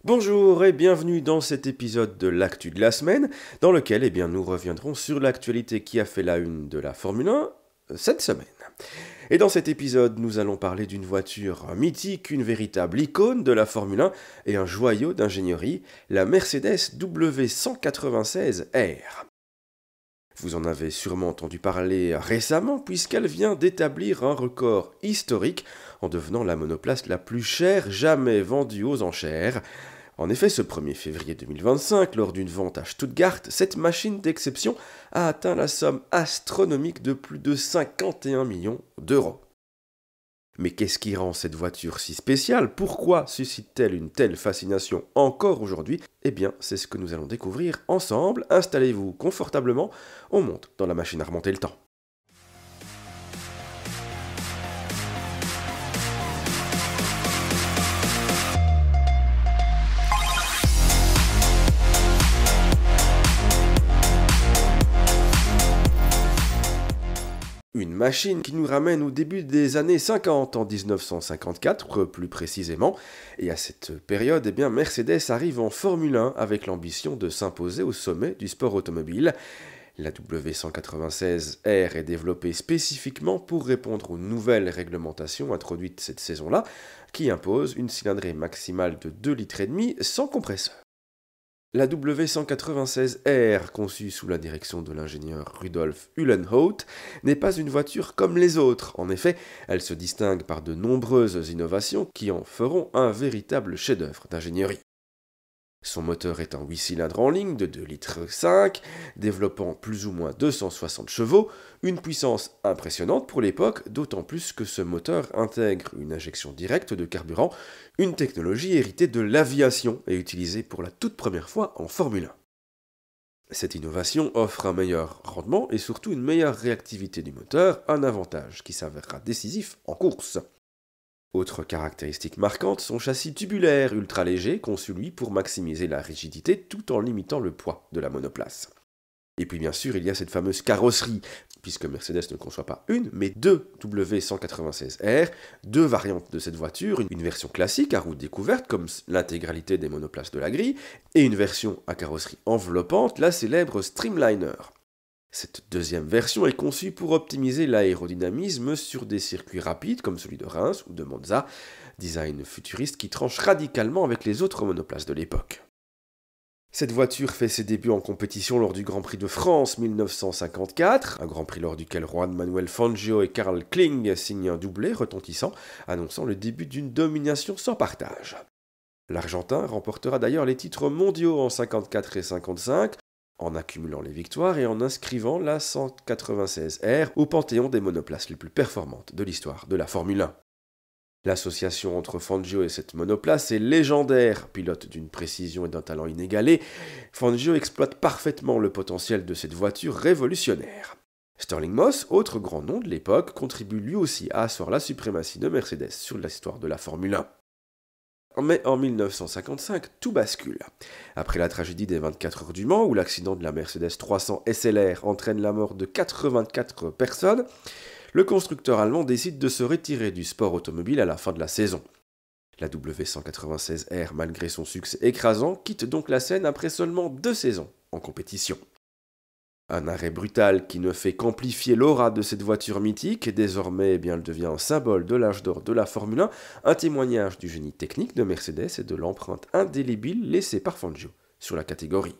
Bonjour et bienvenue dans cet épisode de l'actu de la semaine, dans lequel nous reviendrons sur l'actualité qui a fait la une de la Formule 1 cette semaine. Et dans cet épisode, nous allons parler d'une voiture mythique, une véritable icône de la Formule 1 et un joyau d'ingénierie, la Mercedes W196R. Vous en avez sûrement entendu parler récemment puisqu'elle vient d'établir un record historique en devenant la monoplace la plus chère jamais vendue aux enchères. En effet, ce 1er février 2025, lors d'une vente à Stuttgart, cette machine d'exception a atteint la somme astronomique de plus de 51 millions d'euros. Mais qu'est-ce qui rend cette voiture si spéciale? Pourquoi suscite-t-elle une telle fascination encore aujourd'hui? C'est ce que nous allons découvrir ensemble. Installez-vous confortablement, on monte dans la machine à remonter le temps. Une machine qui nous ramène au début des années 50, en 1954 plus précisément, et à cette période, Mercedes arrive en Formule 1 avec l'ambition de s'imposer au sommet du sport automobile. La W196R est développée spécifiquement pour répondre aux nouvelles réglementations introduites cette saison-là, qui imposent une cylindrée maximale de 2,5 litres sans compresseur. La W196R, conçue sous la direction de l'ingénieur Rudolf Uhlenhaut, n'est pas une voiture comme les autres. En effet, elle se distingue par de nombreuses innovations qui en feront un véritable chef-d'œuvre d'ingénierie. Son moteur est un 8 cylindres en ligne de 2,5 litres, développant plus ou moins 260 chevaux, une puissance impressionnante pour l'époque, d'autant plus que ce moteur intègre une injection directe de carburant, une technologie héritée de l'aviation et utilisée pour la toute première fois en Formule 1. Cette innovation offre un meilleur rendement et surtout une meilleure réactivité du moteur, un avantage qui s'avérera décisif en course. Autre caractéristique marquante, son châssis tubulaire ultra léger, conçu lui pour maximiser la rigidité tout en limitant le poids de la monoplace. Et puis bien sûr, il y a cette fameuse carrosserie, puisque Mercedes ne conçoit pas une, mais deux W196R, deux variantes de cette voiture, une version classique à roue découverte, comme l'intégralité des monoplaces de la grille, et une version à carrosserie enveloppante, la célèbre Streamliner. Cette deuxième version est conçue pour optimiser l'aérodynamisme sur des circuits rapides comme celui de Reims ou de Monza, design futuriste qui tranche radicalement avec les autres monoplaces de l'époque. Cette voiture fait ses débuts en compétition lors du Grand Prix de France 1954, un Grand Prix lors duquel Juan Manuel Fangio et Carl Kling signent un doublé retentissant, annonçant le début d'une domination sans partage. L'Argentin remportera d'ailleurs les titres mondiaux en 54 et 55, en accumulant les victoires et en inscrivant la 196R au panthéon des monoplaces les plus performantes de l'histoire de la Formule 1. L'association entre Fangio et cette monoplace est légendaire. Pilote d'une précision et d'un talent inégalé, Fangio exploite parfaitement le potentiel de cette voiture révolutionnaire. Stirling Moss, autre grand nom de l'époque, contribue lui aussi à asseoir la suprématie de Mercedes sur l'histoire de la Formule 1. Mais en 1955, tout bascule. Après la tragédie des 24 heures du Mans, où l'accident de la Mercedes 300 SLR entraîne la mort de 84 personnes, le constructeur allemand décide de se retirer du sport automobile à la fin de la saison. La W196R, malgré son succès écrasant, quitte donc la scène après seulement 2 saisons en compétition. Un arrêt brutal qui ne fait qu'amplifier l'aura de cette voiture mythique, et désormais elle devient un symbole de l'âge d'or de la Formule 1, un témoignage du génie technique de Mercedes et de l'empreinte indélébile laissée par Fangio sur la catégorie.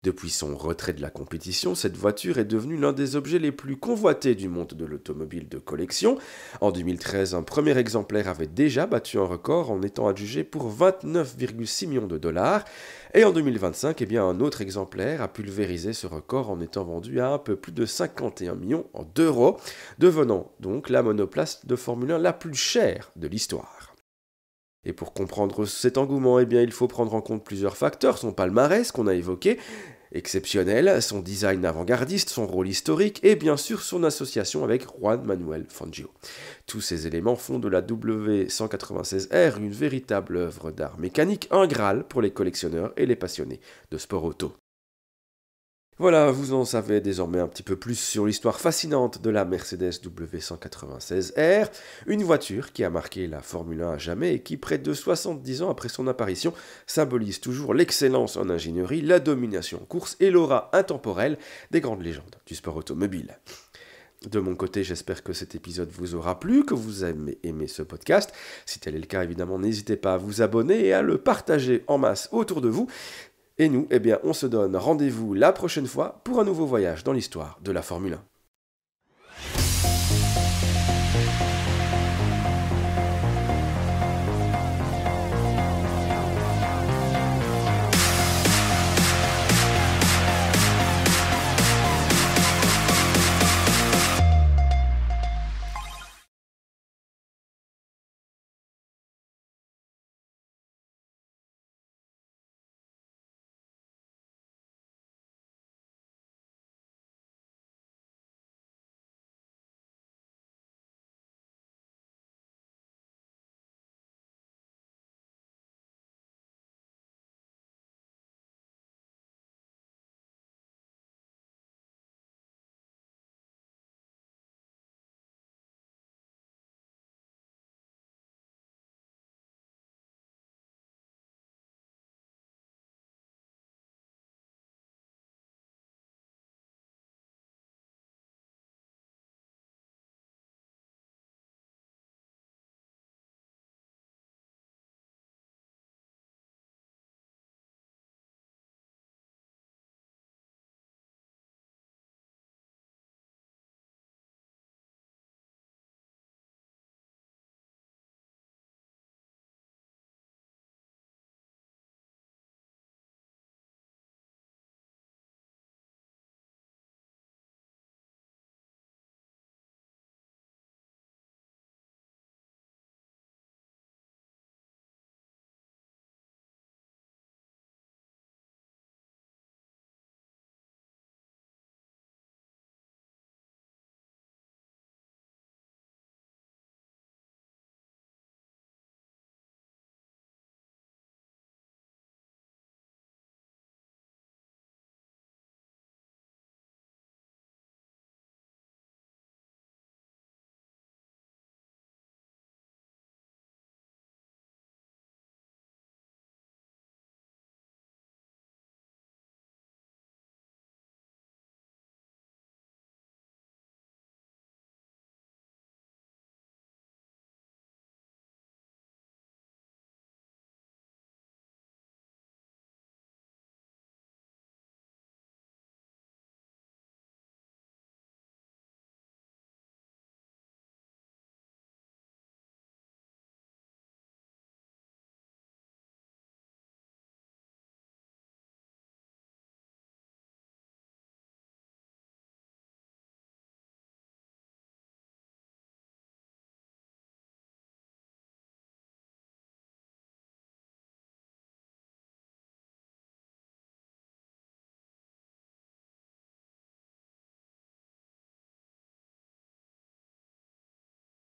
Depuis son retrait de la compétition, cette voiture est devenue l'un des objets les plus convoités du monde de l'automobile de collection. En 2013, un premier exemplaire avait déjà battu un record en étant adjugé pour 29,6 millions de dollars. Et en 2025, un autre exemplaire a pulvérisé ce record en étant vendu à un peu plus de 51 millions d'euros, devenant donc la monoplace de Formule 1 la plus chère de l'histoire. Et pour comprendre cet engouement, il faut prendre en compte plusieurs facteurs, son palmarès qu'on a évoqué, exceptionnel, son design avant-gardiste, son rôle historique et bien sûr son association avec Juan Manuel Fangio. Tous ces éléments font de la W196R une véritable œuvre d'art mécanique, un Graal pour les collectionneurs et les passionnés de sport auto. Voilà, vous en savez désormais un petit peu plus sur l'histoire fascinante de la Mercedes W196R, une voiture qui a marqué la Formule 1 à jamais et qui, près de 70 ans après son apparition, symbolise toujours l'excellence en ingénierie, la domination en course et l'aura intemporelle des grandes légendes du sport automobile. De mon côté, j'espère que cet épisode vous aura plu, que vous avez aimé ce podcast. Si tel est le cas, évidemment, n'hésitez pas à vous abonner et à le partager en masse autour de vous. Et nous, on se donne rendez-vous la prochaine fois pour un nouveau voyage dans l'histoire de la Formule 1.